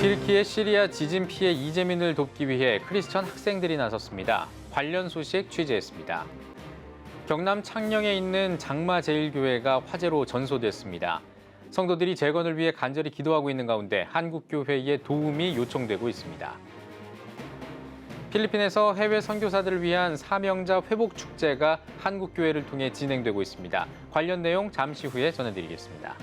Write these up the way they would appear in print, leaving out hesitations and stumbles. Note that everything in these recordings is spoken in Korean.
튀르키예 시리아 지진 피해 이재민을 돕기 위해 크리스천 학생들이 나섰습니다. 관련 소식 취재했습니다. 경남 창녕에 있는 장마제일교회가 화재로 전소됐습니다. 성도들이 재건을 위해 간절히 기도하고 있는 가운데 한국교회의 도움이 요청되고 있습니다. 필리핀에서 해외 선교사들을 위한 사명자 회복 축제가 한국교회를 통해 진행되고 있습니다. 관련 내용 잠시 후에 전해드리겠습니다.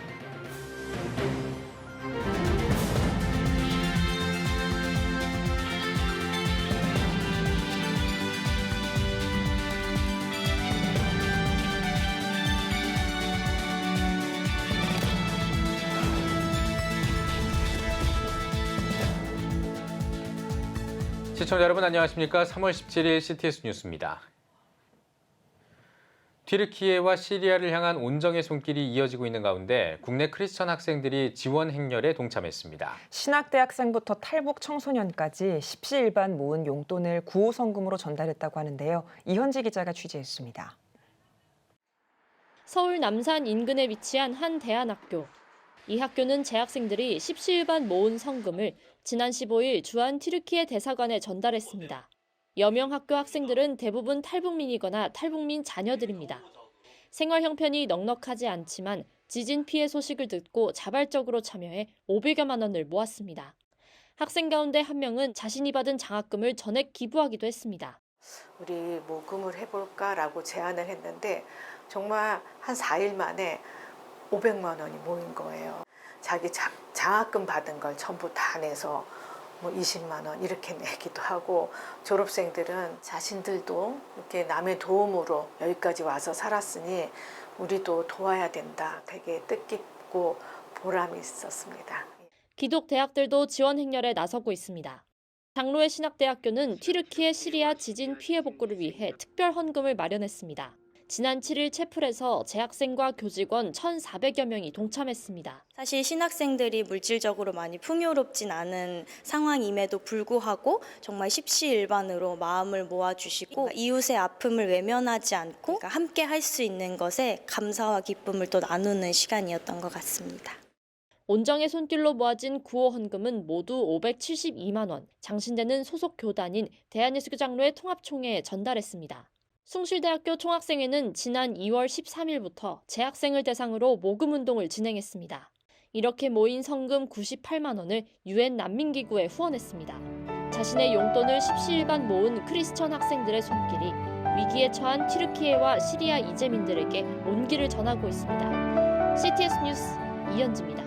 시청자 여러분 안녕하십니까? 3월 17일 CTS 뉴스입니다. 튀르키예와 시리아를 향한 온정의 손길이 이어지고 있는 가운데 국내 크리스천 학생들이 지원 행렬에 동참했습니다. 신학대학생부터 탈북 청소년까지 십시일반 모은 용돈을 구호성금으로 전달했다고 하는데요. 이현지 기자가 취재했습니다. 서울 남산 인근에 위치한 한 대안학교. 이 학교는 재학생들이 십시일반 모은 성금을 지난 15일 주한 튀르키예 대사관에 전달했습니다. 여명 학교 학생들은 대부분 탈북민이거나 탈북민 자녀들입니다. 생활 형편이 넉넉하지 않지만 지진 피해 소식을 듣고 자발적으로 참여해 500여만 원을 모았습니다. 학생 가운데 한 명은 자신이 받은 장학금을 전액 기부하기도 했습니다. 우리 모금을 해볼까라고 제안을 했는데 정말 한 4일 만에 500만 원이 모인 거예요. 자기 장학금 받은 걸 전부 다 내서 뭐 20만 원 이렇게 내기도 하고, 졸업생들은 자신들도 이렇게 남의 도움으로 여기까지 와서 살았으니 우리도 도와야 된다. 되게 뜻깊고 보람이 있었습니다. 기독 대학들도 지원 행렬에 나서고 있습니다. 장로회 신학대학교는 튀르키예 시리아 지진 피해 복구를 위해 특별 헌금을 마련했습니다. 지난 7일 채플에서 재학생과 교직원 1,400여 명이 동참했습니다. 사실 신학생들이 물질적으로 많이 풍요롭진 않은 상황임에도 불구하고 정말 십시일반으로 마음을 모아주시고 이웃의 아픔을 외면하지 않고 함께 할 수 있는 것에 감사와 기쁨을 또 나누는 시간이었던 것 같습니다. 온정의 손길로 모아진 구호 헌금은 모두 572만 원, 장신대는 소속 교단인 대한예수교 장로회 통합총회에 전달했습니다. 숭실대학교 총학생회는 지난 2월 13일부터 재학생을 대상으로 모금운동을 진행했습니다. 이렇게 모인 성금 98만 원을 유엔 난민기구에 후원했습니다. 자신의 용돈을 십시일반 모은 크리스천 학생들의 손길이 위기에 처한 튀르키예와 시리아 이재민들에게 온기를 전하고 있습니다. CTS 뉴스 이현지입니다.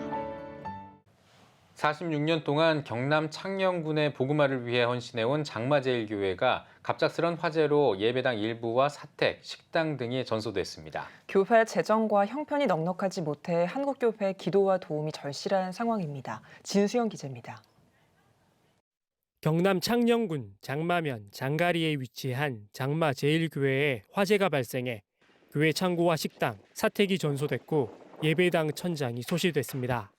46년 동안 경남 창녕군의 복음화를 위해 헌신해온 장마제일교회가 갑작스런 화재로 예배당 일부와 사택, 식당 등이 전소됐습니다. 교회 재정과 형편이 넉넉하지 못해 한국교회 기도와 도움이 절실한 상황입니다. 진수영 기자입니다. 경남 창녕군 장마면 장가리에 위치한 장마제일교회에 화재가 발생해 교회 창고와 식당, 사택이 전소됐고 예배당 천장이 소실됐습니다.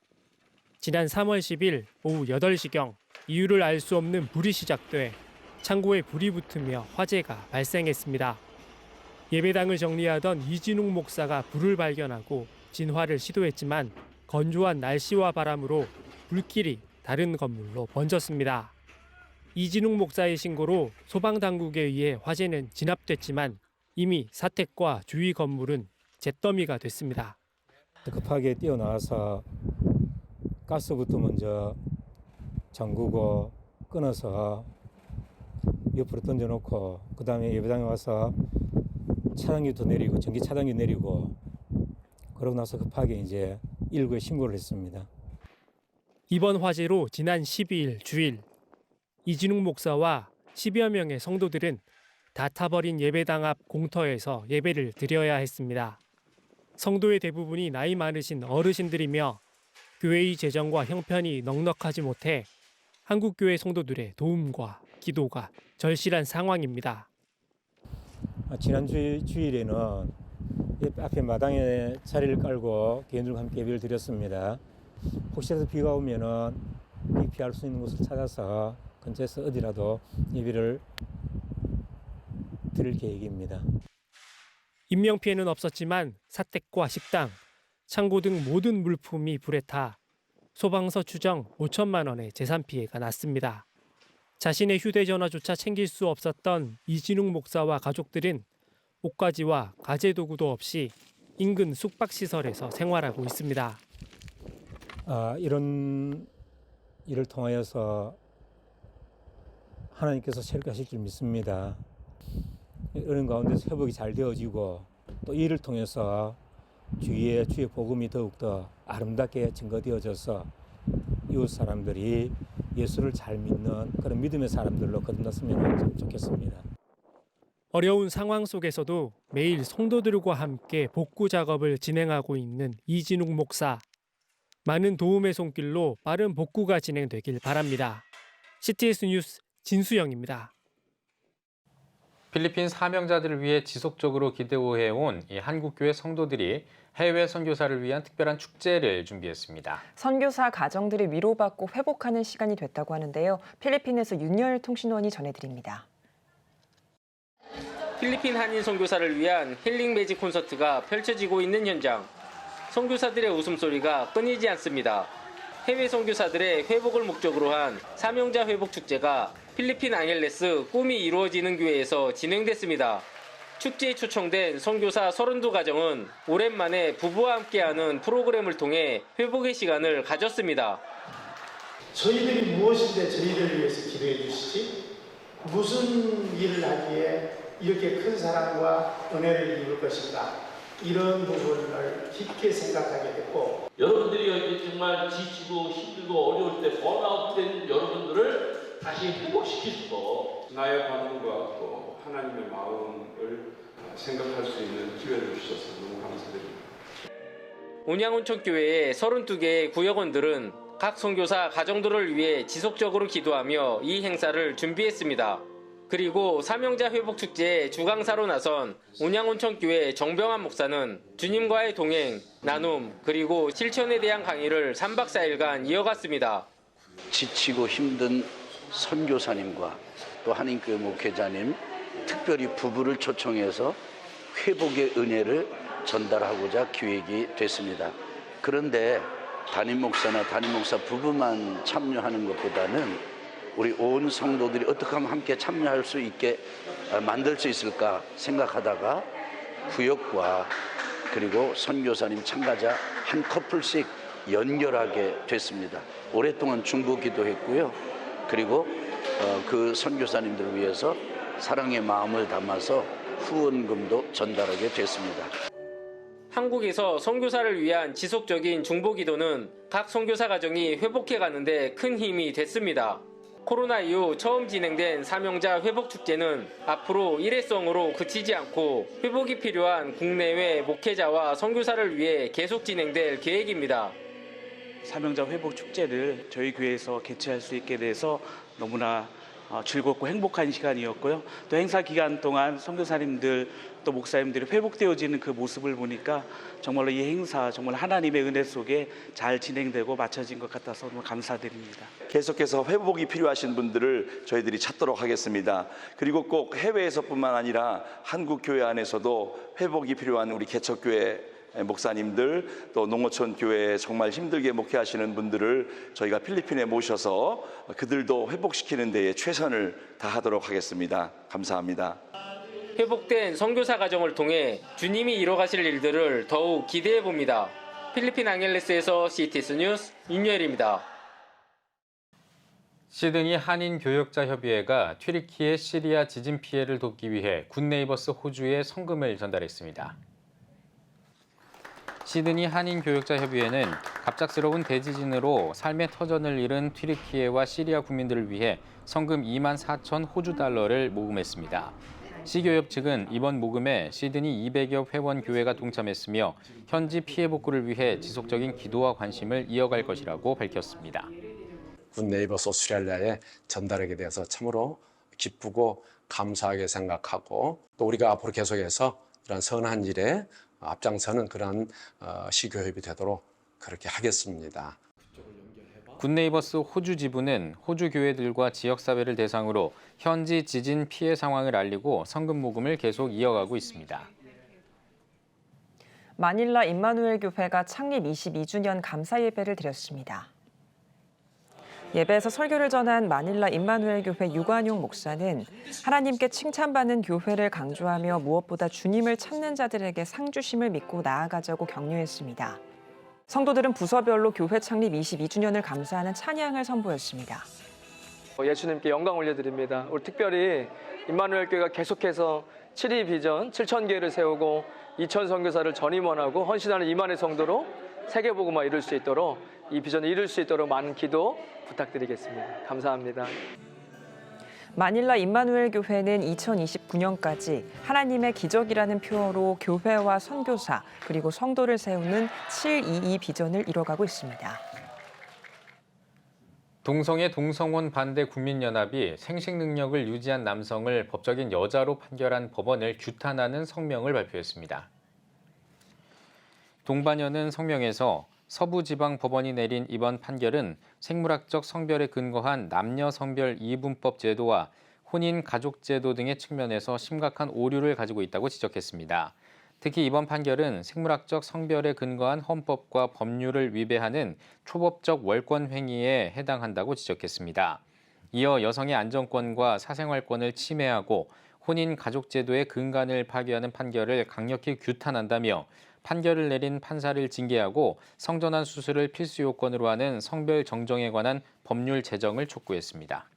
지난 3월 10일 오후 8시경 이유를 알 수 없는 불이 시작돼 창고에 불이 붙으며 화재가 발생했습니다. 예배당을 정리하던 이진웅 목사가 불을 발견하고 진화를 시도했지만 건조한 날씨와 바람으로 불길이 다른 건물로 번졌습니다. 이진웅 목사의 신고로 소방당국에 의해 화재는 진압됐지만 이미 사택과 주위 건물은 잿더미가 됐습니다. 급하게 뛰어나와서 가스부터 먼저 잠그고 끊어서 옆으로 던져놓고 그다음에 예배당에 와서 차단기도 내리고 전기 차단기 내리고 그러고 나서 급하게 이제 119에 신고를 했습니다. 이번 화재로 지난 12일 주일 이진웅 목사와 10여 명의 성도들은 다 타버린 예배당 앞 공터에서 예배를 드려야 했습니다. 성도의 대부분이 나이 많으신 어르신들이며 교회의 재정과 형편이 넉넉하지 못해 한국교회 성도들의 도움과 기도가 절실한 상황입니다. 지난 주일에는 앞에 마당에 자리를 깔고 개인들과 함께 예배를 드렸습니다. 혹시라도 비가 오면은 비 피할 수 있는 곳을 찾아서 근처에서 어디라도 예배를 드릴 계획입니다. 인명피해는 없었지만 사택과 식당, 창고 등 모든 물품이 불에 타 소방서 추정 5천만 원의 재산 피해가 났습니다. 자신의 휴대전화조차 챙길 수 없었던 이진욱 목사와 가족들은 옷가지와 가재도구도 없이 인근 숙박시설에서 생활하고 있습니다. 이런 일을 통하여서 하나님께서 새롭게 줄 믿습니다. 이런 가운데서 회복이 잘 되어지고 또 이 일을 통해서 주의 복음이 더욱더 아름답게 증거되어져서 이웃 사람들이 예수를 잘 믿는 그런 믿음의 사람들로 거듭났으면 참 좋겠습니다. 어려운 상황 속에서도 매일 성도들과 함께 복구 작업을 진행하고 있는 이진욱 목사. 많은 도움의 손길로 빠른 복구가 진행되길 바랍니다. CTS 뉴스 진수영입니다. 필리핀 사명자들을 위해 지속적으로 기도해온 이 한국교회 성도들이 해외 선교사를 위한 특별한 축제를 준비했습니다. 선교사 가정들이 위로받고 회복하는 시간이 됐다고 하는데요. 필리핀에서 윤열 통신원이 전해드립니다. 필리핀 한인 선교사를 위한 힐링 매직 콘서트가 펼쳐지고 있는 현장. 선교사들의 웃음소리가 끊이지 않습니다. 해외 선교사들의 회복을 목적으로 한 사명자 회복 축제가 필리핀 앙헬레스 꿈이 이루어지는 교회에서 진행됐습니다. 축제에 초청된 선교사 32가정은 오랜만에 부부와 함께하는 프로그램을 통해 회복의 시간을 가졌습니다. 저희들이 무엇인데 저희들을 위해서 기도해 주시지? 무슨 일을 하기에 이렇게 큰 사랑과 은혜를 입을 것인가? 이런 부분을 깊게 생각하게 됐고, 여러분들이 정말 지치고 힘들고 어려울 때 번아웃된 여러분들을 다시 회복시킬 수도 나의 반응과 또 하나님의 마음을 생각할 수 있는 기회를 주셔서 너무 감사드립니다. 온양온천교회의 32개의 구역원들은 각 선교사 가정들을 위해 지속적으로 기도하며 이 행사를 준비했습니다. 그리고 사명자 회복축제의 주강사로 나선 온양온천교회 정병환 목사는 주님과의 동행, 나눔, 그리고 실천에 대한 강의를 3박 4일간 이어갔습니다. 지치고 힘든 선교사님과 또 한인교회 목회자님, 특별히 부부를 초청해서 회복의 은혜를 전달하고자 기획이 됐습니다. 그런데 담임 목사나 담임 목사 부부만 참여하는 것보다는 우리 온 성도들이 어떻게 하면 함께 참여할 수 있게 만들 수 있을까 생각하다가 구역과 그리고 선교사님 참가자 한 커플씩 연결하게 됐습니다. 오랫동안 중보기도 했고요. 그리고 그 선교사님들을 위해서 사랑의 마음을 담아서 후원금도 전달하게 됐습니다. 한국에서 선교사를 위한 지속적인 중보기도는 각 선교사 가정이 회복해가는 데 큰 힘이 됐습니다. 코로나 이후 처음 진행된 사명자 회복축제는 앞으로 일회성으로 그치지 않고 회복이 필요한 국내외 목회자와 선교사를 위해 계속 진행될 계획입니다. 사명자 회복축제를 저희 교회에서 개최할 수 있게 돼서 너무나 즐겁고 행복한 시간이었고요. 또 행사 기간 동안 선교사님들 또 목사님들이 회복되어지는 그 모습을 보니까 정말로 이 행사 정말 하나님의 은혜 속에 잘 진행되고 마쳐진 것 같아서 너무 감사드립니다. 계속해서 회복이 필요하신 분들을 저희들이 찾도록 하겠습니다. 그리고 꼭 해외에서뿐만 아니라 한국 교회 안에서도 회복이 필요한 우리 개척교회 목사님들 또 농어촌 교회에 정말 힘들게 목회하시는 분들을 저희가 필리핀에 모셔서 그들도 회복시키는 데에 최선을 다하도록 하겠습니다. 감사합니다. 회복된 선교사 가정을 통해 주님이 이뤄가실 일들을 더욱 기대해 봅니다. 필리핀 앙헬레스에서 CTS 뉴스 윤여일입니다. 시드니 한인교역자협의회가 튀르키예 시리아 지진 피해를 돕기 위해 굿네이버스 호주에 성금을 전달했습니다. 시드니 한인교역자협의회는 갑작스러운 대지진으로 삶의 터전을 잃은 튀르키예와 시리아 국민들을 위해 성금 24,000 호주 달러를 모금했습니다. 시교협 측은 이번 모금에 시드니 200여 회원 교회가 동참했으며 현지 피해 복구를 위해 지속적인 기도와 관심을 이어갈 것이라고 밝혔습니다. 굿네이버스 오스트레일리아에 전달하게 되어서 참으로 기쁘고 감사하게 생각하고 또 우리가 앞으로 계속해서 이런 선한 일에 앞장서는 그런 시교협이 되도록 그렇게 하겠습니다. 굿네이버스 호주 지부는 호주 교회들과 지역사회를 대상으로 현지 지진 피해 상황을 알리고 성금 모금을 계속 이어가고 있습니다. 마닐라 임마누엘 교회가 창립 22주년 감사 예배를 드렸습니다. 예배에서 설교를 전한 마닐라 임마누엘 교회 유관용 목사는 하나님께 칭찬받는 교회를 강조하며 무엇보다 주님을 찾는 자들에게 상 주심을 믿고 나아가자고 격려했습니다. 성도들은 부서별로 교회 창립 22주년을 감사하는 찬양을 선보였습니다. 예수님께 영광 올려드립니다. 우리 특별히 임마누엘 교회가 계속해서 7.2 비전 7,000개를 세우고 2,000 선교사를 전임원하고 헌신하는 이만의 성도로 세계복음화 이룰 수 있도록 이 비전을 이룰 수 있도록 많은 기도 부탁드리겠습니다. 감사합니다. 마닐라 임마누엘 교회는 2029년까지 하나님의 기적이라는 표어로 교회와 선교사 그리고 성도를 세우는 722 비전을 이뤄가고 있습니다. 동성애 동성혼 반대 국민연합이 생식 능력을 유지한 남성을 법적인 여자로 판결한 법원을 규탄하는 성명을 발표했습니다. 동반연은 성명에서 서부지방법원이 내린 이번 판결은 생물학적 성별에 근거한 남녀 성별 이분법 제도와 혼인 가족 제도 등의 측면에서 심각한 오류를 가지고 있다고 지적했습니다. 특히 이번 판결은 생물학적 성별에 근거한 헌법과 법률을 위배하는 초법적 월권 행위에 해당한다고 지적했습니다. 이어 여성의 안전권과 사생활권을 침해하고 혼인 가족 제도의 근간을 파괴하는 판결을 강력히 규탄한다며 판결을 내린 판사를 징계하고 성전환 수술을 필수 요건으로 하는 성별 정정에 관한 법률 제정을 촉구했습니다.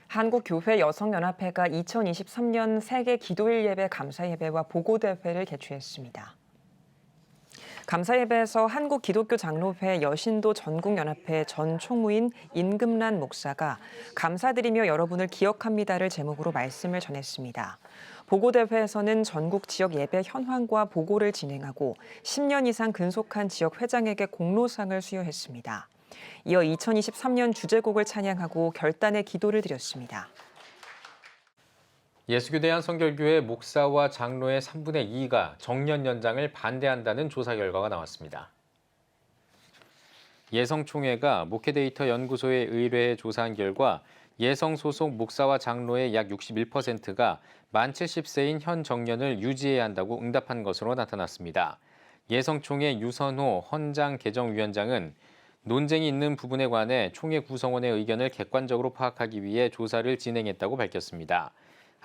한국교회 여성연합회가 2023년 세계 기도일 예배 감사예배와 보고대회를 개최했습니다. 감사예배에서 한국기독교장로회 여신도 전국연합회 전 총무인 임금란 목사가 감사드리며 여러분을 기억합니다를 제목으로 말씀을 전했습니다. 보고대회에서는 전국 지역 예배 현황과 보고를 진행하고 10년 이상 근속한 지역 회장에게 공로상을 수여했습니다. 이어 2023년 주제곡을 찬양하고 결단의 기도를 드렸습니다. 예수교대 한성결교회 목사와 장로의 3분의 2가 정년 연장을 반대한다는 조사 결과가 나왔습니다. 예성총회가 목회데이터 연구소에 의뢰해 조사한 결과 예성 소속 목사와 장로의 약 61%가 만 70세인 현 정년을 유지해야 한다고 응답한 것으로 나타났습니다. 예성총회 유선호 헌장 개정위원장은 논쟁이 있는 부분에 관해 총회 구성원의 의견을 객관적으로 파악하기 위해 조사를 진행했다고 밝혔습니다.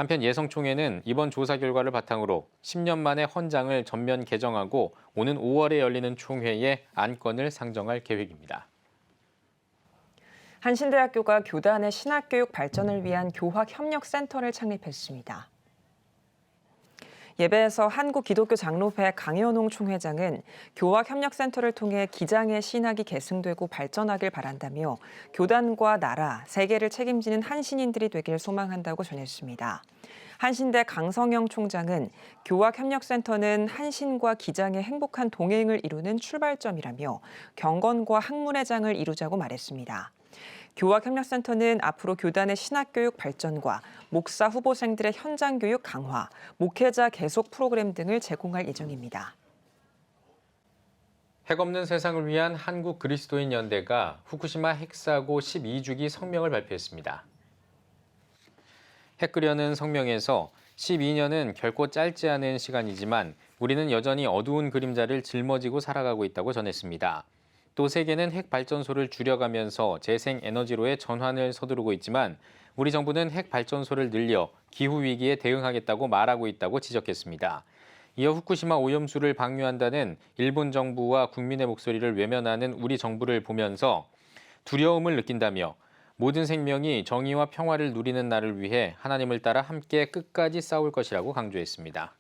한편 예성총회는 이번 조사 결과를 바탕으로 10년 만에 헌장을 전면 개정하고 오는 5월에 열리는 총회에 안건을 상정할 계획입니다. 한신대학교가 교단의 신학교육 발전을 위한 교학협력센터를 창립했습니다. 예배에서 한국기독교장로회 강현홍 총회장은 교학협력센터를 통해 기장의 신학이 계승되고 발전하길 바란다며 교단과 나라, 세계를 책임지는 한신인들이 되길 소망한다고 전했습니다. 한신대 강성영 총장은 교학협력센터는 한신과 기장의 행복한 동행을 이루는 출발점이라며 경건과 학문의 장을 이루자고 말했습니다. 교학협력센터는 앞으로 교단의 신학교육 발전과 목사 후보생들의 현장 교육 강화, 목회자 계속 프로그램 등을 제공할 예정입니다. 핵 없는 세상을 위한 한국 그리스도인 연대가 후쿠시마 핵사고 12주기 성명을 발표했습니다. 핵 끄려는 성명에서 12년은 결코 짧지 않은 시간이지만 우리는 여전히 어두운 그림자를 짊어지고 살아가고 있다고 전했습니다. 또 세계는 핵 발전소를 줄여가면서 재생 에너지로의 전환을 서두르고 있지만 우리 정부는 핵 발전소를 늘려 기후 위기에 대응하겠다고 말하고 있다고 지적했습니다. 이어 후쿠시마 오염수를 방류한다는 일본 정부와 국민의 목소리를 외면하는 우리 정부를 보면서 두려움을 느낀다며 모든 생명이 정의와 평화를 누리는 날을 위해 하나님을 따라 함께 끝까지 싸울 것이라고 강조했습니다.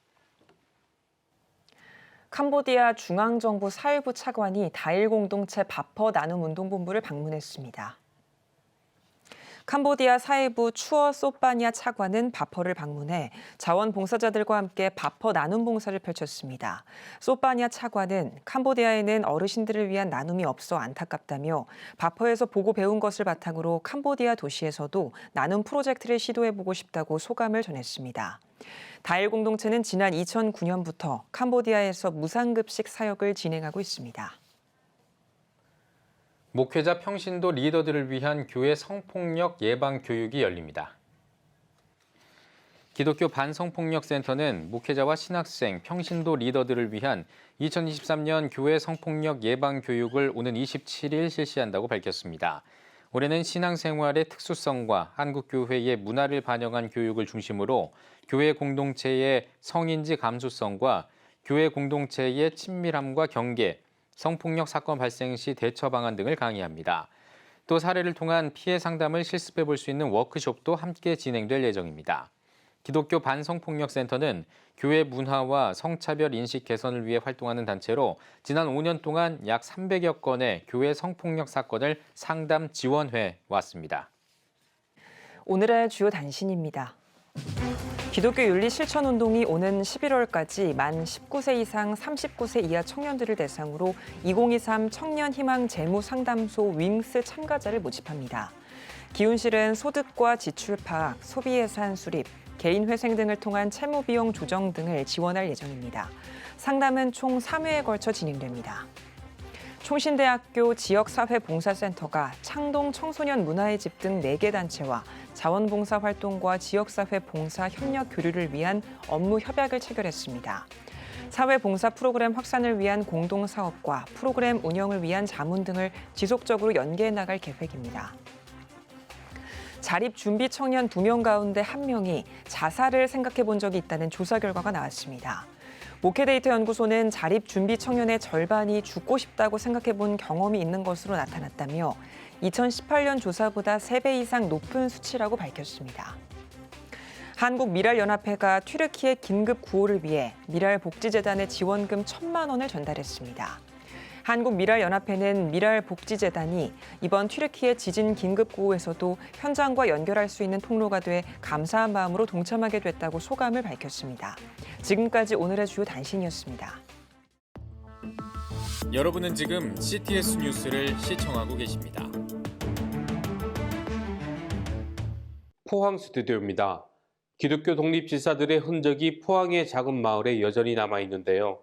캄보디아 중앙정부 사회부 차관이 다일 공동체 바퍼 나눔 운동본부를 방문했습니다. 캄보디아 사회부 추어 소빠냐 차관은 바퍼를 방문해 자원봉사자들과 함께 바퍼 나눔 봉사를 펼쳤습니다. 소빠냐 차관은 캄보디아에는 어르신들을 위한 나눔이 없어 안타깝다며 바퍼에서 보고 배운 것을 바탕으로 캄보디아 도시에서도 나눔 프로젝트를 시도해보고 싶다고 소감을 전했습니다. 다일 공동체는 지난 2009년부터 캄보디아에서 무상급식 사역을 진행하고 있습니다. 목회자 평신도 리더들을 위한 교회 성폭력 예방 교육이 열립니다. 기독교 반성폭력센터는 목회자와 신학생, 평신도 리더들을 위한 2023년 교회 성폭력 예방 교육을 오는 27일 실시한다고 밝혔습니다. 올해는 신앙생활의 특수성과 한국교회의 문화를 반영한 교육을 중심으로 교회 공동체의 성인지 감수성과 교회 공동체의 친밀함과 경계, 성폭력 사건 발생 시 대처 방안 등을 강의합니다. 또 사례를 통한 피해 상담을 실습해 볼 수 있는 워크숍도 함께 진행될 예정입니다. 기독교 반성폭력센터는 교회 문화와 성차별 인식 개선을 위해 활동하는 단체로 지난 5년 동안 약 300여 건의 교회 성폭력 사건을 상담 지원해 왔습니다. 오늘의 주요 단신입니다. 기독교 윤리 실천 운동이 오는 11월까지 만 19세 이상 39세 이하 청년들을 대상으로 2023 청년 희망 재무 상담소 윙스 참가자를 모집합니다. 기훈실은 소득과 지출 파악, 소비 예산 수립, 개인 회생 등을 통한 채무 비용 조정 등을 지원할 예정입니다. 상담은 총 3회에 걸쳐 진행됩니다. 총신대학교 지역사회봉사센터가 창동 청소년 문화의 집 등 4개 단체와 자원봉사 활동과 지역사회 봉사 협력 교류를 위한 업무 협약을 체결했습니다. 사회봉사 프로그램 확산을 위한 공동사업과 프로그램 운영을 위한 자문 등을 지속적으로 연계해 나갈 계획입니다. 자립준비 청년 2명 가운데 1명이 자살을 생각해 본 적이 있다는 조사 결과가 나왔습니다. 목회데이터 연구소는 자립준비 청년의 절반이 죽고 싶다고 생각해 본 경험이 있는 것으로 나타났다며 2018년 조사보다 3배 이상 높은 수치라고 밝혔습니다. 한국미랄연합회가 튀르키예 긴급 구호를 위해 미랄복지재단에 지원금 1,000만 원을 전달했습니다. 한국미랄연합회는 미랄복지재단이 이번 튀르키예 지진 긴급구호에서도 현장과 연결할 수 있는 통로가 돼 감사한 마음으로 동참하게 됐다고 소감을 밝혔습니다. 지금까지 오늘의 주요 단신이었습니다. 여러분은 지금 CTS 뉴스를 시청하고 계십니다. 포항 스튜디오입니다. 기독교 독립지사들의 흔적이 포항의 작은 마을에 여전히 남아있는데요.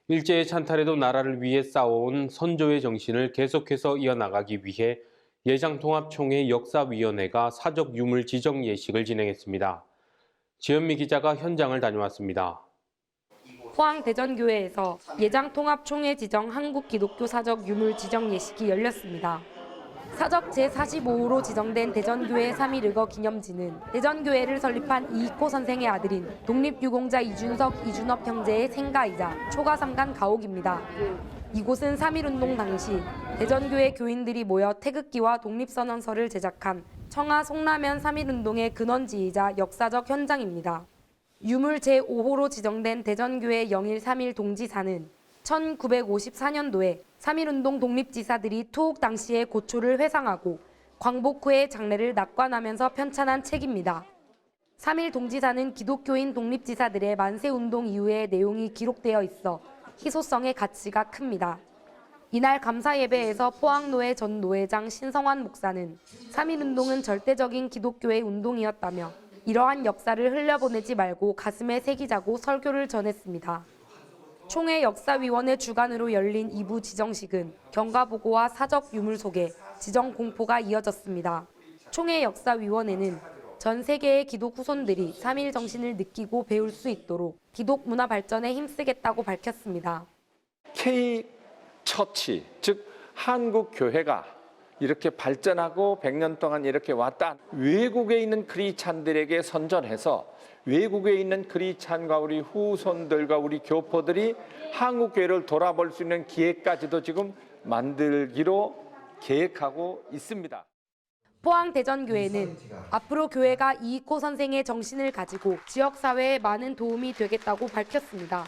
일제의 찬탈에도 나라를 위해 싸워온 선조의 정신을 계속해서 이어나가기 위해 예장통합총회 역사위원회가 사적 유물 지정 예식을 진행했습니다. 지현미 기자가 현장을 다녀왔습니다. 포항 대전교회에서 예장통합총회 지정 한국기독교 사적 유물 지정 예식이 열렸습니다. 사적 제45호로 지정된 대전교회 3.1의거 기념지는 대전교회를 설립한 이익호 선생의 아들인 독립유공자 이준석, 이준업 형제의 생가이자 초가 3간 가옥입니다. 이곳은 3.1운동 당시 대전교회 교인들이 모여 태극기와 독립선언서를 제작한 청하 송라면 3.1운동의 근원지이자 역사적 현장입니다. 유물 제5호로 지정된 대전교회 영일 3.1 동지사는 1954년도에 3.1운동 독립지사들이 투옥 당시의 고초를 회상하고 광복 후의 장래를 낙관하면서 편찬한 책입니다. 3.1 동지사는 기독교인 독립지사들의 만세운동 이후의 내용이 기록되어 있어 희소성의 가치가 큽니다. 이날 감사예배에서 포항노회 전 노회장 신성환 목사는 3.1운동은 절대적인 기독교의 운동이었다며 이러한 역사를 흘려보내지 말고 가슴에 새기자고 설교를 전했습니다. 총회 역사위원회 주관으로 열린 2부 지정식은 경과보고와 사적 유물 소개, 지정 공포가 이어졌습니다. 총회 역사위원회는 전 세계의 기독 후손들이 3.1 정신을 느끼고 배울 수 있도록 기독 문화 발전에 힘쓰겠다고 밝혔습니다. K-처치, 즉 한국교회가 이렇게 발전하고 100년 동안 이렇게 왔다. 외국에 있는 크리스찬들에게 선전해서 외국에 있는 크리스찬과 우리 후손들과 우리 교포들이 한국교회를 돌아볼 수 있는 기회까지도 지금 만들기로 계획하고 있습니다. 포항 대전교회는 앞으로 교회가 이익호 선생의 정신을 가지고 지역사회에 많은 도움이 되겠다고 밝혔습니다.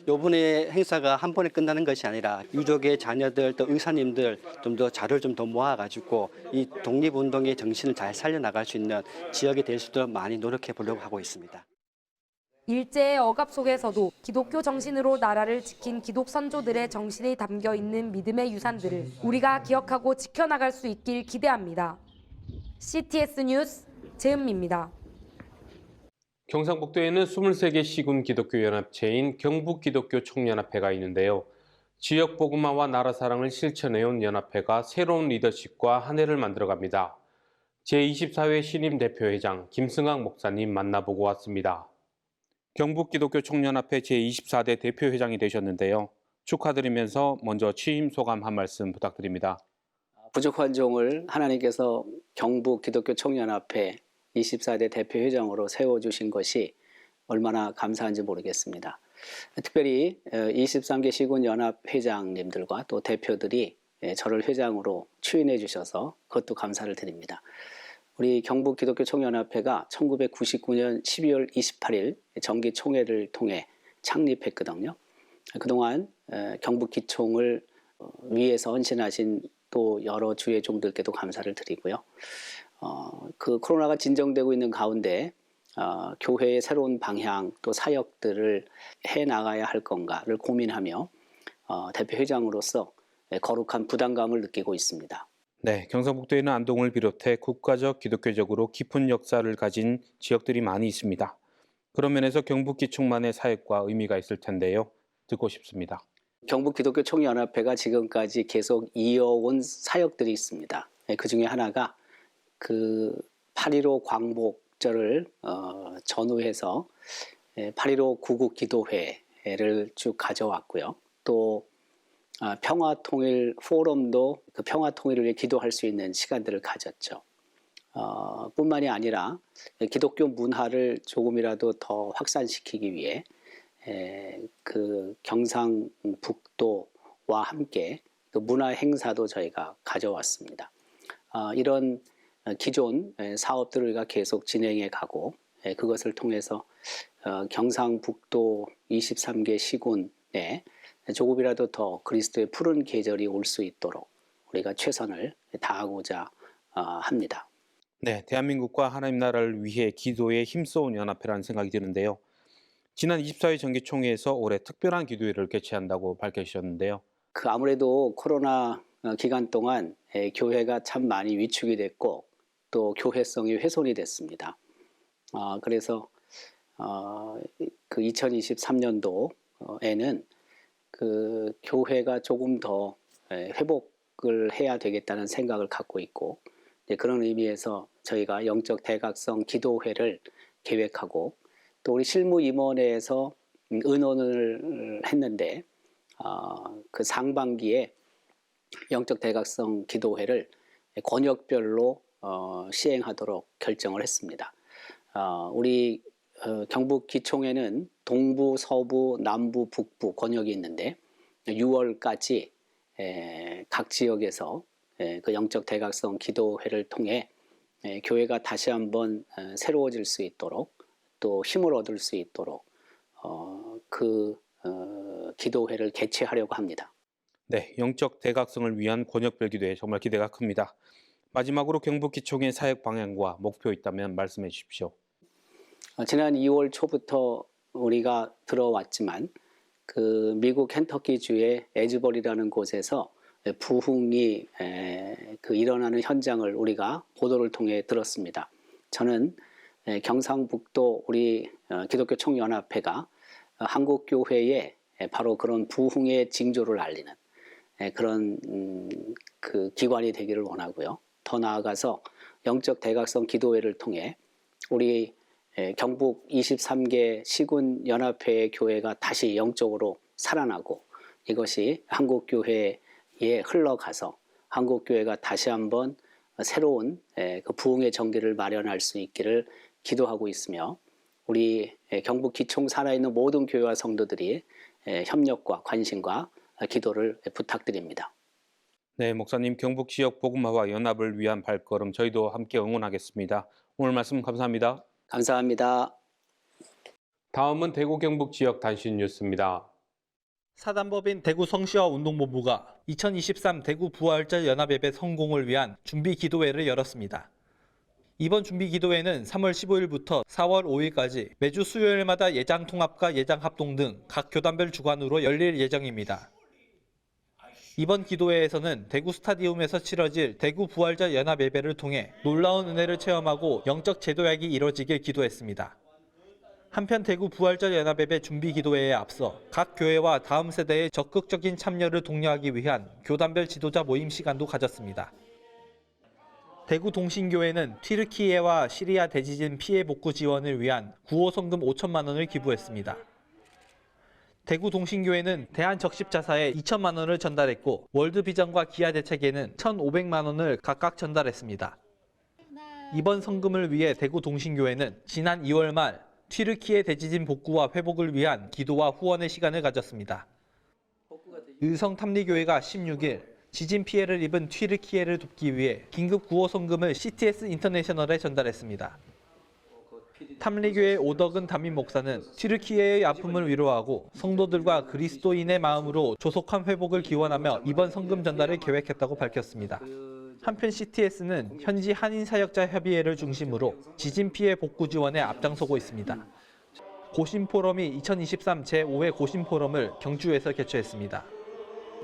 이번에 행사가 한 번에 끝나는 것이 아니라 유족의 자녀들 또 의사님들 좀 더 자료를 좀 더 모아가지고 이 독립운동의 정신을 잘 살려나갈 수 있는 지역이 될 수 있도록 많이 노력해 보려고 하고 있습니다. 일제의 억압 속에서도 기독교 정신으로 나라를 지킨 기독 선조들의 정신이 담겨 있는 믿음의 유산들을 우리가 기억하고 지켜나갈 수 있길 기대합니다. CTS 뉴스 재은미입니다. 경상북도에는 23개 시군 기독교 연합체인 경북기독교 총연합회가 있는데요. 지역 복음화와 나라 사랑을 실천해온 연합회가 새로운 리더십과 한 해를 만들어갑니다. 제24회 신임 대표회장 김승학 목사님 만나보고 왔습니다. 경북기독교총연합회 제24대 대표회장이 되셨는데요. 축하드리면서 먼저 취임 소감 한 말씀 부탁드립니다. 부족한 종을 하나님께서 경북기독교총연합회 24대 대표회장으로 세워주신 것이 얼마나 감사한지 모르겠습니다. 특별히 23개 시군연합회장님들과 또 대표들이 저를 회장으로 추인해 주셔서 그것도 감사를 드립니다. 우리 경북기독교총연합회가 1999년 12월 28일 정기총회를 통해 창립했거든요. 그동안 경북기총을 위해서 헌신하신 또 여러 주의 종들께도 감사를 드리고요. 그 코로나가 진정되고 있는 가운데 교회의 새로운 방향 또 사역들을 해나가야 할 건가를 고민하며 대표회장으로서 거룩한 부담감을 느끼고 있습니다. 네, 경상북도에는 안동을 비롯해 국가적 기독교적으로 깊은 역사를 가진 지역들이 많이 있습니다. 그런 면에서 경북기총만의 사역과 의미가 있을 텐데요. 듣고 싶습니다. 경북기독교총연합회가 지금까지 계속 이어온 사역들이 있습니다. 그 중에 하나가 그 8.15 광복절을 전후해서 8.15 구국기도회를 쭉 가져왔고요. 또 평화통일 포럼도 그 평화통일을 위해 기도할 수 있는 시간들을 가졌죠. 뿐만이 아니라 기독교 문화를 조금이라도 더 확산시키기 위해 그 경상북도와 함께 그 문화 행사도 저희가 가져왔습니다. 이런 기존 사업들을 우리가 계속 진행해 가고 그것을 통해서 경상북도 23개 시군에 조금이라도 더 그리스도의 푸른 계절이 올 수 있도록 우리가 최선을 다하고자 합니다. 네, 대한민국과 하나님 나라를 위해 기도에 힘써온 연합회라는 생각이 드는데요. 지난 24회 정기총회에서 올해 특별한 기도회를 개최한다고 밝히셨는데요. 그 아무래도 코로나 기간 동안 교회가 참 많이 위축이 됐고 또 교회성이 훼손이 됐습니다. 그래서 그 2023년도에는 그 교회가 조금 더 회복을 해야 되겠다는 생각을 갖고 있고 그런 의미에서 저희가 영적 대각성 기도회를 계획하고 또 우리 실무임원회에서 의논을 했는데 그 상반기에 영적 대각성 기도회를 권역별로 시행하도록 결정을 했습니다. 우리 경북기총회는 동부, 서부, 남부, 북부 권역이 있는데 6월까지 각 지역에서 그 영적 대각성 기도회를 통해 교회가 다시 한번 새로워질 수 있도록 또 힘을 얻을 수 있도록 기도회를 개최하려고 합니다. 네, 영적 대각성을 위한 권역별 기도회 정말 기대가 큽니다. 마지막으로 경북기총의 사역 방향과 목표 있다면 말씀해 주십시오. 지난 2월 초부터 우리가 들어왔지만 그 미국 켄터키주의 에즈벌이라는 곳에서 부흥이 일어나는 현장을 우리가 보도를 통해 들었습니다. 저는 경상북도 우리 기독교 총연합회가 한국교회에 바로 그런 부흥의 징조를 알리는 그런 그 기관이 되기를 원하고요. 더 나아가서 영적 대각성 기도회를 통해 우리 경북 23개 시군 연합회의 교회가 다시 영적으로 살아나고 이것이 한국교회에 흘러가서 한국교회가 다시 한번 새로운 그 부흥의 전기를 마련할 수 있기를 기도하고 있으며 우리 경북기총 살아있는 모든 교회와 성도들이 협력과 관심과 기도를 부탁드립니다. 네, 목사님 경북 지역 복음화와 연합을 위한 발걸음 저희도 함께 응원하겠습니다. 오늘 말씀 감사합니다. 감사합니다. 다음은 대구 경북 지역 단신 뉴스입니다. 사단법인 대구 성시화 운동본부가 2023 대구 부활절 연합예배 성공을 위한 준비 기도회를 열었습니다. 이번 준비 기도회는 3월 15일부터 4월 5일까지 매주 수요일마다 예장 통합과 예장 합동 등 각 교단별 주관으로 열릴 예정입니다. 이번 기도회에서는 대구 스타디움에서 치러질 대구 부활절 연합예배를 통해 놀라운 은혜를 체험하고 영적 재도약이 이뤄지길 기도했습니다. 한편 대구 부활절 연합예배 준비 기도회에 앞서 각 교회와 다음 세대의 적극적인 참여를 독려하기 위한 교단별 지도자 모임 시간도 가졌습니다. 대구 동신교회는 튀르키예와 시리아 대지진 피해 복구 지원을 위한 구호 성금 5천만 원을 기부했습니다. 대구 동신교회는 대한적십자사에 2천만 원을 전달했고 월드비전과 기아대책에는 1,500만 원을 각각 전달했습니다. 이번 성금을 위해 대구 동신교회는 지난 2월 말 튀르키예 대지진 복구와 회복을 위한 기도와 후원의 시간을 가졌습니다. 의성탐리교회가 16일 지진 피해를 입은 튀르키예를 돕기 위해 긴급 구호 성금을 CTS 인터내셔널에 전달했습니다. 탐리교회 오덕은 담임 목사는 튀르키예의 아픔을 위로하고 성도들과 그리스도인의 마음으로 조속한 회복을 기원하며 이번 성금 전달을 계획했다고 밝혔습니다. 한편 CTS는 현지 한인사역자협의회를 중심으로 지진 피해 복구 지원에 앞장서고 있습니다. 고심포럼이 2023 제5회 고심포럼을 경주에서 개최했습니다.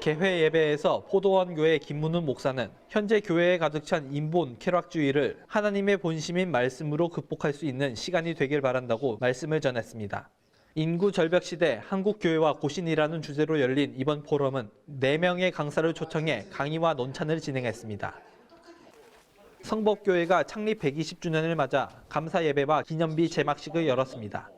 개회 예배에서 포도원교회 김문훈 목사는 현재 교회에 가득 찬 인본 쾌락주의를 하나님의 본심인 말씀으로 극복할 수 있는 시간이 되길 바란다고 말씀을 전했습니다. 인구 절벽 시대 한국교회와 고신이라는 주제로 열린 이번 포럼은 4명의 강사를 초청해 강의와 논찬을 진행했습니다. 성법교회가 창립 120주년을 맞아 감사 예배와 기념비 제막식을 열었습니다.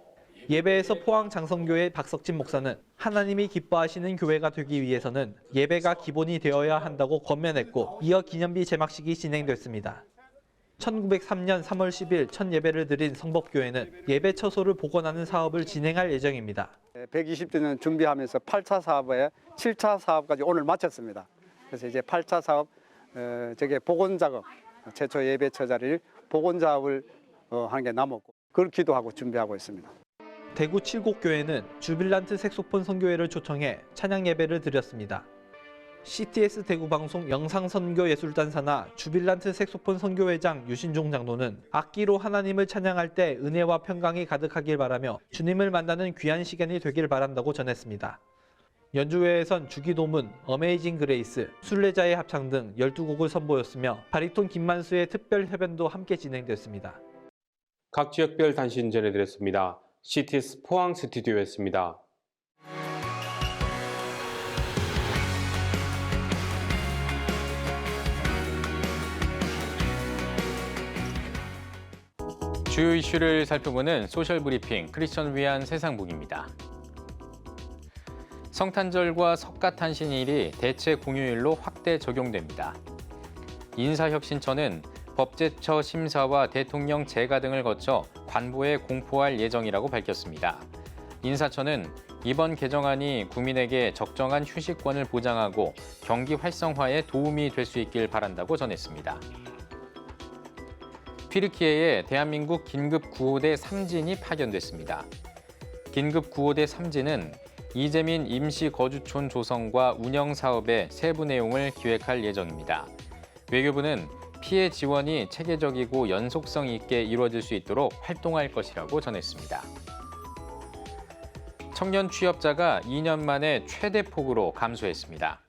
예배에서 포항 장성교회 박석진 목사는 하나님이 기뻐하시는 교회가 되기 위해서는 예배가 기본이 되어야 한다고 권면했고 이어 기념비 제막식이 진행됐습니다. 1903년 3월 10일 첫 예배를 드린 성법교회는 예배 처소를 복원하는 사업을 진행할 예정입니다. 120주년 준비하면서 8차 사업에 7차 사업까지 오늘 마쳤습니다. 그래서 이제 8차 사업 복원 작업, 최초 예배 처자리를 복원 작업을 하는 게 남았고 그걸 기도하고 준비하고 있습니다. 대구 칠곡교회는 주빌란트 색소폰 선교회를 초청해 찬양 예배를 드렸습니다. CTS 대구방송 영상선교예술단 산하 주빌란트 색소폰 선교회장 유신종 장로는 악기로 하나님을 찬양할 때 은혜와 평강이 가득하길 바라며 주님을 만나는 귀한 시간이 되길 바란다고 전했습니다. 연주회에선 주기도문, 어메이징 그레이스, 순례자의 합창 등 12곡을 선보였으며 바리톤 김만수의 특별 협연도 함께 진행됐습니다. 각 지역별 단신 전해드렸습니다. CTS 포항 스튜디오였습니다. 주요 이슈를 살펴보는 소셜 브리핑 크리스천 위안 세상북입니다. 성탄절과 석가탄신일이 대체 공휴일로 확대 적용됩니다. 인사혁신처는 법제처 심사와 대통령 재가 등을 거쳐 관보에 공포할 예정이라고 밝혔습니다. 인사처는 이번 개정안이 국민에게 적정한 휴식권을 보장하고 경기 활성화에 도움이 될 수 있길 바란다고 전했습니다. 튀르키예에 대한민국 긴급구호대 3진이 파견됐습니다. 긴급구호대 3진은 이재민 임시거주촌 조성과 운영 사업의 세부 내용을 기획할 예정입니다. 외교부는 피해 지원이 체계적이고 연속성 있게 이루어질 수 있도록 활동할 것이라고 전했습니다. 청년 취업자가 2년 만에 최대 폭으로 감소했습니다.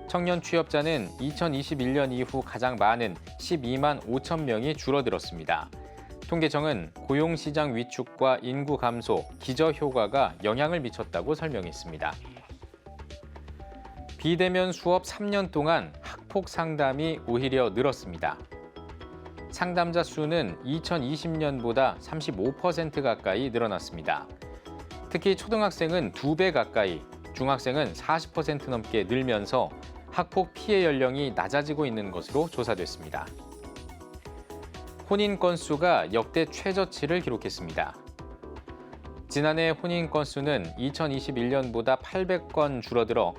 청년 취업자는 2021년 이후 가장 많은 12만 5천 명이 줄어들었습니다. 통계청은 고용시장 위축과 인구 감소, 기저효과가 영향을 미쳤다고 설명했습니다. 비대면 수업 3년 동안 학폭 상담이 오히려 늘었습니다. 상담자 수는 2020년보다 35% 가까이 늘어났습니다. 특히 초등학생은 2배 가까이, 중학생은 40% 넘게 늘면서 학폭 피해 연령이 낮아지고 있는 것으로 조사됐습니다. 혼인 건수가 역대 최저치를 기록했습니다. 지난해 혼인 건수는 2021년보다 800건 줄어들어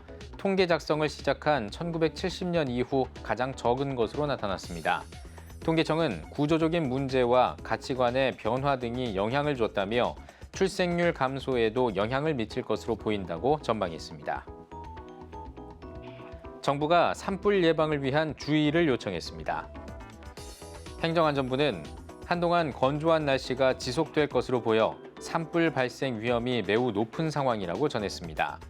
통계 작성을 시작한 1970년 이후 가장 적은 것으로 나타났습니다. 통계청은 구조적인 문제와 가치관의 변화 등이 영향을 줬다며 출생률 감소에도 영향을 미칠 것으로 보인다고 전망했습니다. 정부가 산불 예방을 위한 주의를 요청했습니다. 행정안전부는 한동안 건조한 날씨가 지속될 것으로 보여 산불 발생 위험이 매우 높은 상황이라고 전했습니다.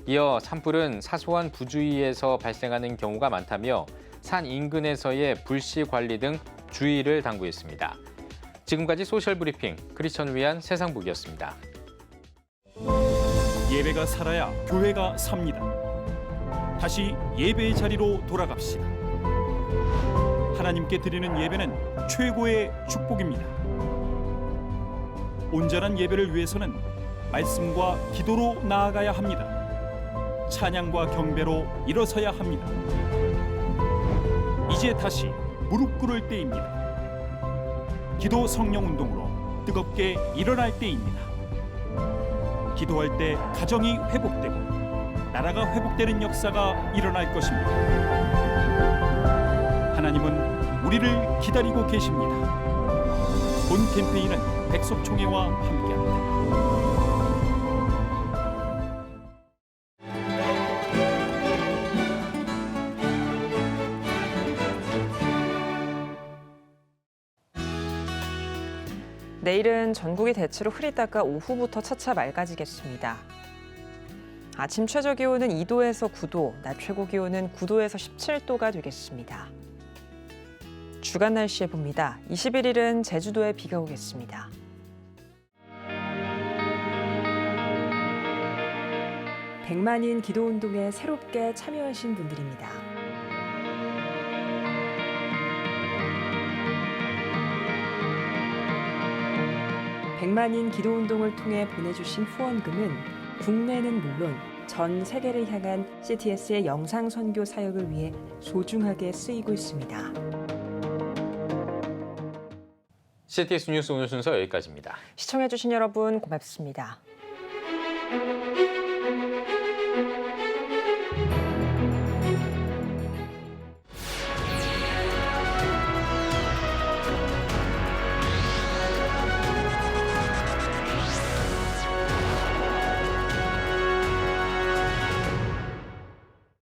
이어 산불은 사소한 부주의에서 발생하는 경우가 많다며 산 인근에서의 불씨 관리 등 주의를 당부했습니다. 지금까지 소셜 브리핑 크리스천 위안 세상북이었습니다. 예배가 살아야 교회가 삽니다. 다시 예배의 자리로 돌아갑시다. 하나님께 드리는 예배는 최고의 축복입니다. 온전한 예배를 위해서는 말씀과 기도로 나아가야 합니다. 찬양과 경배로 일어서야 합니다. 이제 다시 무릎 꿇을 때입니다. 기도 성령 운동으로 뜨겁게 일어날 때입니다. 기도할 때 가정이 회복되고 나라가 회복되는 역사가 일어날 것입니다. 하나님은 우리를 기다리고 계십니다. 본 캠페인은 백석총회와 함께합니다. 내일은 전국이 대체로 흐리다가 오후부터 차차 맑아지겠습니다. 아침 최저 기온은 2도에서 9도, 낮 최고 기온은 9도에서 17도가 되겠습니다. 주간 날씨에 봅니다. 21일은 제주도에 비가 오겠습니다. 백만인 기도운동에 새롭게 참여하신 분들입니다. 백만인 기도운동을 통해 보내주신 후원금은 국내는 물론 전 세계를 향한 CTS의 영상 선교 사역을 위해 소중하게 쓰이고 있습니다. CTS 뉴스 오늘 순서 여기까지입니다. 시청해주신 여러분 고맙습니다.